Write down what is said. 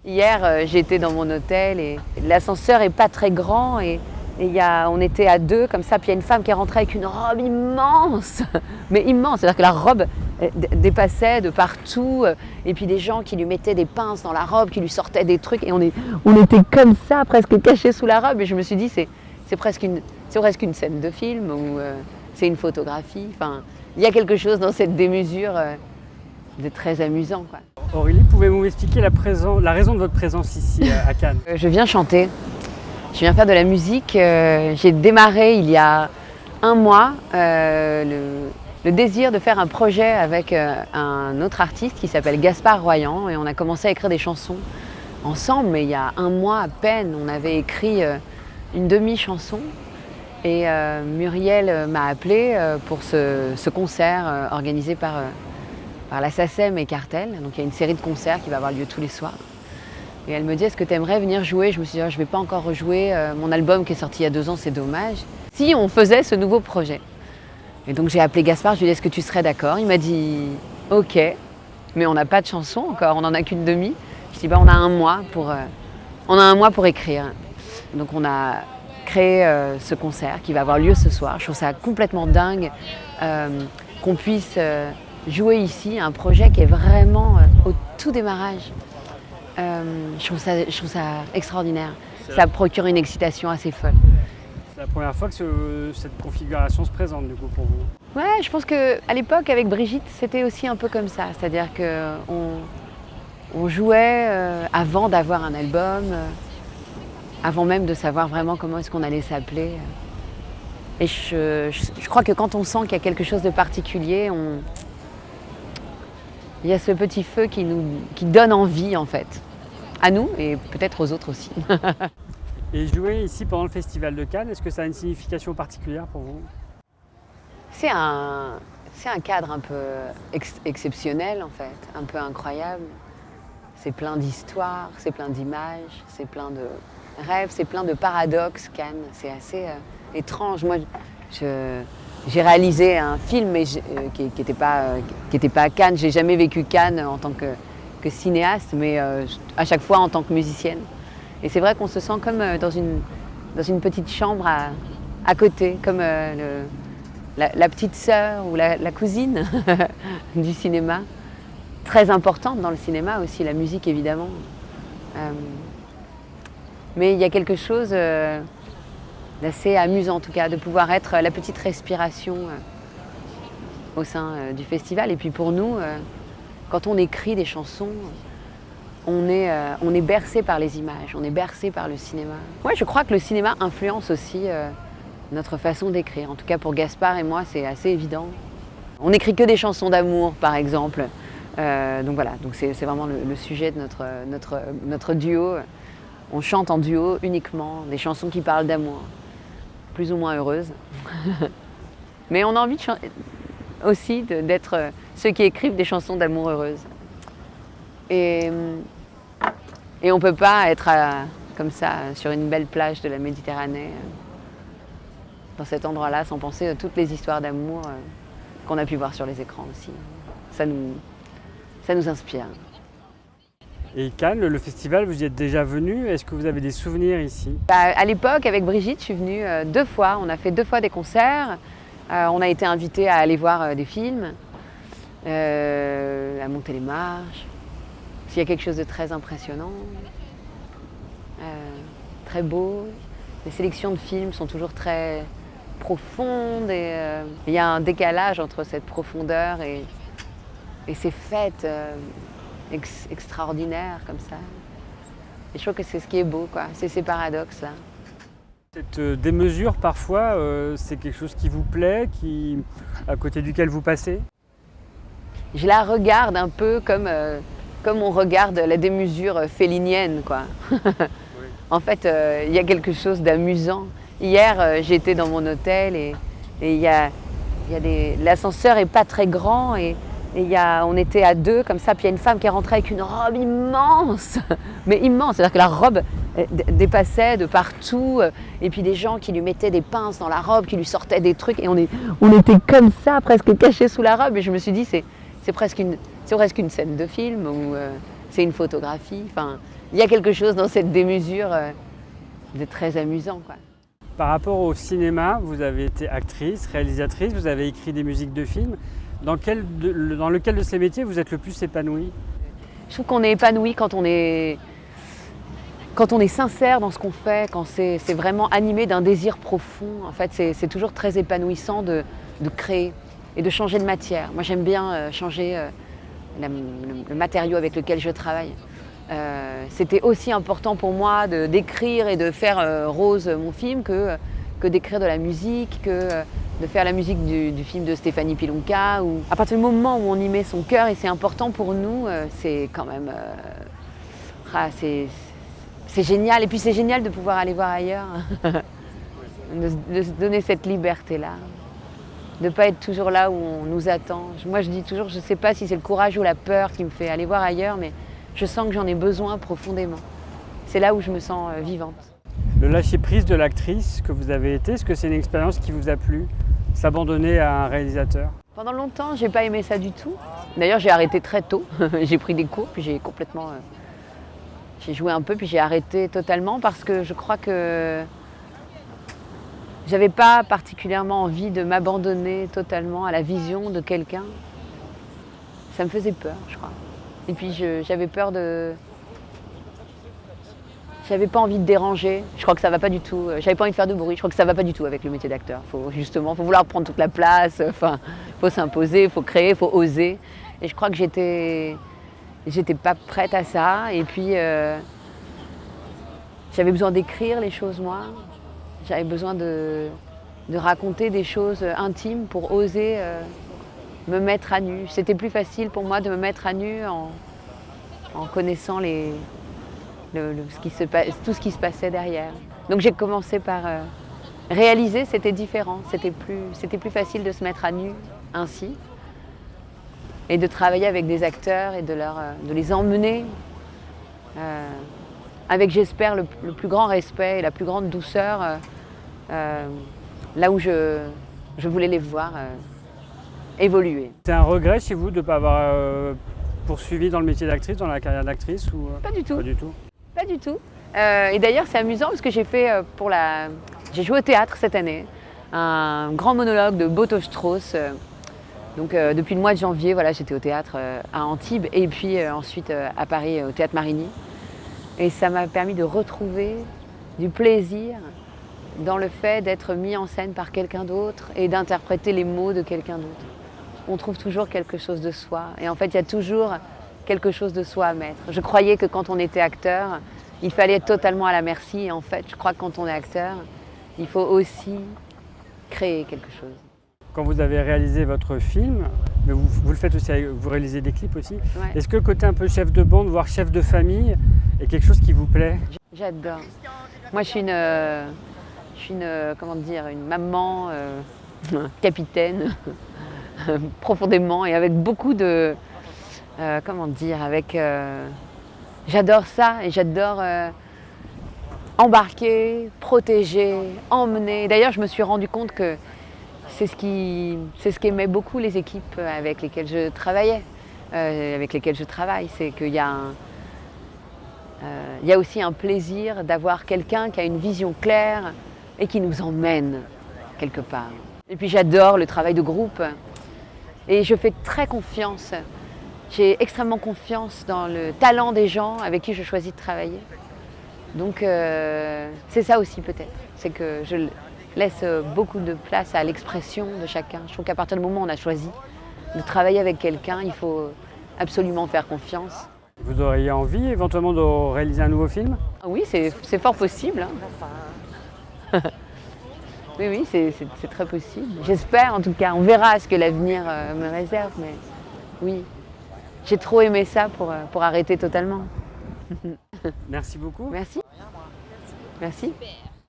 Hier, j'étais dans mon hôtel et l'ascenseur est pas très grand et on était à deux comme ça, puis il y a une femme qui est rentrée avec une robe immense, mais immense, c'est-à-dire que la robe dépassait de partout et puis des gens qui lui mettaient des pinces dans la robe, qui lui sortaient des trucs et on était comme ça, presque cachés sous la robe et je me suis dit c'est presque une scène de film ou c'est une photographie, enfin il y a quelque chose dans cette démesure de très amusant, quoi. Aurélie, pouvez-vous m'expliquer la raison de votre présence ici à Cannes? Je viens chanter, je viens faire de la musique. J'ai démarré il y a un mois le désir de faire un projet avec un autre artiste qui s'appelle Gaspard Royan et on a commencé à écrire des chansons ensemble, mais il y a un mois à peine, on avait écrit une demi-chanson et Muriel m'a appelée pour ce concert organisé par la SACEM et Cartel. Donc il y a une série de concerts qui va avoir lieu tous les soirs. Et elle me dit, est-ce que tu aimerais venir jouer? Je me suis dit, je ne vais pas encore rejouer mon album qui est sorti il y a 2 ans, c'est dommage. Si on faisait ce nouveau projet. Et donc j'ai appelé Gaspard, je lui ai dit, est-ce que tu serais d'accord? Il m'a dit, ok, mais on n'a pas de chanson encore, on n'en a qu'une demi. Je lui ai dit, on a un mois pour écrire. Donc on a créé ce concert qui va avoir lieu ce soir. Je trouve ça complètement dingue qu'on puisse jouer ici un projet qui est vraiment au tout démarrage. Je trouve ça extraordinaire. Ça procure une excitation assez folle. C'est la première fois que cette configuration se présente du coup pour vous? Ouais, je pense qu'à l'époque avec Brigitte, c'était aussi un peu comme ça. C'est-à-dire qu'on jouait avant d'avoir un album, avant même de savoir vraiment comment est-ce qu'on allait s'appeler. Et je crois que quand on sent qu'il y a quelque chose de particulier, il y a ce petit feu qui donne envie en fait, à nous et peut-être aux autres aussi. Et jouer ici pendant le Festival de Cannes, est-ce que ça a une signification particulière pour vous? C'est un cadre un peu exceptionnel en fait, un peu incroyable. C'est plein d'histoires, c'est plein d'images, c'est plein de rêves, c'est plein de paradoxes, Cannes. C'est assez étrange. Moi, j'ai réalisé un film mais qui n'était pas à Cannes. J'ai jamais vécu Cannes en tant que cinéaste, mais à chaque fois en tant que musicienne. Et c'est vrai qu'on se sent comme dans une petite chambre à côté, comme la petite sœur ou la cousine du cinéma. Très importante dans le cinéma aussi, la musique évidemment. Mais il y a quelque chose d'assez amusant en tout cas, de pouvoir être la petite respiration au sein du festival. Et puis pour nous, quand on écrit des chansons, on est bercé par les images, on est bercé par le cinéma. Ouais, je crois que le cinéma influence aussi notre façon d'écrire. En tout cas pour Gaspard et moi, c'est assez évident. On n'écrit que des chansons d'amour par exemple. Donc voilà, donc c'est vraiment le sujet de notre duo. On chante en duo uniquement des chansons qui parlent d'amour, plus ou moins heureuses. Mais on a envie aussi d'être ceux qui écrivent des chansons d'amour heureuses. Et on ne peut pas être comme ça sur une belle plage de la Méditerranée, dans cet endroit-là, sans penser à toutes les histoires d'amour qu'on a pu voir sur les écrans aussi. Ça nous inspire. Et Cannes, le festival, vous y êtes déjà venu? Est-ce que vous avez des souvenirs ici? À l'époque, avec Brigitte, je suis venue 2 fois. On a fait 2 fois des concerts. On a été invités à aller voir des films, à monter les marches. Il y a quelque chose de très impressionnant, très beau. Les sélections de films sont toujours très profondes et il y a un décalage entre cette profondeur et ces fêtes extraordinaires comme ça. Et je trouve que c'est ce qui est beau, quoi. C'est ces paradoxes-là. Cette démesure, parfois, c'est quelque chose qui vous plaît, à côté duquel vous passez? Je la regarde un peu comme on regarde la démesure félinienne, quoi. Oui. En fait, il y a quelque chose d'amusant. Hier, j'étais dans mon hôtel et l'ascenseur est pas très grand et on était à deux comme ça, puis il y a une femme qui est rentrée avec une robe immense, mais immense, c'est-à-dire que la robe dépassait de partout, et puis des gens qui lui mettaient des pinces dans la robe, qui lui sortaient des trucs, et on était comme ça, presque cachés sous la robe, et je me suis dit, c'est presque une scène de film, ou c'est une photographie, enfin, il y a quelque chose dans cette démesure de très amusant, quoi. Par rapport au cinéma, vous avez été actrice, réalisatrice, vous avez écrit des musiques de films. Dans lequel de ces métiers vous êtes le plus épanouie? Je trouve qu'on est épanoui quand on est sincère dans ce qu'on fait, quand c'est vraiment animé d'un désir profond. En fait, c'est toujours très épanouissant de créer et de changer de matière. Moi, j'aime bien changer le matériau avec lequel je travaille. C'était aussi important pour moi d'écrire et de faire Rose, mon film, que d'écrire de la musique, que de faire la musique du film de Stéphanie Pilonka. À partir du moment où on y met son cœur, et c'est important pour nous, c'est quand même... c'est génial. Et puis c'est génial de pouvoir aller voir ailleurs, de se donner cette liberté-là, de ne pas être toujours là où on nous attend. Moi, je dis toujours, je ne sais pas si c'est le courage ou la peur qui me fait aller voir ailleurs, mais je sens que j'en ai besoin profondément. C'est là où je me sens vivante. Le lâcher-prise de l'actrice que vous avez été, est-ce que c'est une expérience qui vous a plu? S'abandonner à un réalisateur? Pendant longtemps, j'ai pas aimé ça du tout. D'ailleurs, j'ai arrêté très tôt. J'ai pris des cours, puis j'ai complètement... j'ai joué un peu, puis j'ai arrêté totalement parce que je crois que j'avais pas particulièrement envie de m'abandonner totalement à la vision de quelqu'un. Ça me faisait peur, je crois. Et puis j'avais peur de... J'avais pas envie de déranger. Je crois que ça va pas du tout. J'avais pas envie de faire de bruit. Je crois que ça va pas du tout avec le métier d'acteur. Faut vouloir prendre toute la place. Enfin, faut s'imposer, faut créer, faut oser. Et je crois que j'étais pas prête à ça. Et puis j'avais besoin d'écrire les choses moi. J'avais besoin de raconter des choses intimes pour oser me mettre à nu. C'était plus facile pour moi de me mettre à nu en connaissant tout ce qui se passait derrière. Donc j'ai commencé par réaliser, c'était différent, c'était plus facile de se mettre à nu ainsi et de travailler avec des acteurs et de les emmener avec, j'espère, le plus grand respect et la plus grande douceur là où je voulais les voir évoluer. C'est un regret chez vous de ne pas avoir poursuivi dans le métier d'actrice, dans la carrière d'actrice ou... Pas du tout. Pas du tout. Pas du tout. Et d'ailleurs, c'est amusant parce que j'ai joué au théâtre cette année, un grand monologue de Boto Strauss. Donc depuis le mois de janvier, voilà, j'étais au théâtre à Antibes et puis ensuite à Paris au Théâtre Marigny. Et ça m'a permis de retrouver du plaisir dans le fait d'être mis en scène par quelqu'un d'autre et d'interpréter les mots de quelqu'un d'autre. On trouve toujours quelque chose de soi. Et en fait, il y a toujours quelque chose de soi à mettre. Je croyais que quand on était acteur, il fallait être totalement à la merci. Et en fait, je crois que quand on est acteur, il faut aussi créer quelque chose. Quand vous avez réalisé votre film, mais vous le faites aussi, vous réalisez des clips aussi, Ouais. Est-ce que le côté un peu chef de bande, voire chef de famille, est quelque chose qui vous plaît? J'adore. Moi, je suis une maman capitaine, profondément et avec beaucoup de... j'adore ça et j'adore embarquer, protéger, emmener. D'ailleurs, je me suis rendu compte que c'est ce qu'aimaient beaucoup les équipes avec lesquelles je travaillais, avec lesquelles je travaille. C'est qu'il y a il y a aussi un plaisir d'avoir quelqu'un qui a une vision claire et qui nous emmène quelque part. Et puis j'adore le travail de groupe et je fais très confiance. J'ai extrêmement confiance dans le talent des gens avec qui je choisis de travailler. Donc c'est ça aussi peut-être, c'est que je laisse beaucoup de place à l'expression de chacun. Je trouve qu'à partir du moment où on a choisi de travailler avec quelqu'un, il faut absolument faire confiance. Vous auriez envie éventuellement de réaliser un nouveau film? Oui, c'est fort possible. Hein. Oui, c'est très possible. J'espère en tout cas, on verra ce que l'avenir me réserve, mais oui. J'ai trop aimé ça pour arrêter totalement. Merci beaucoup. Merci. Merci.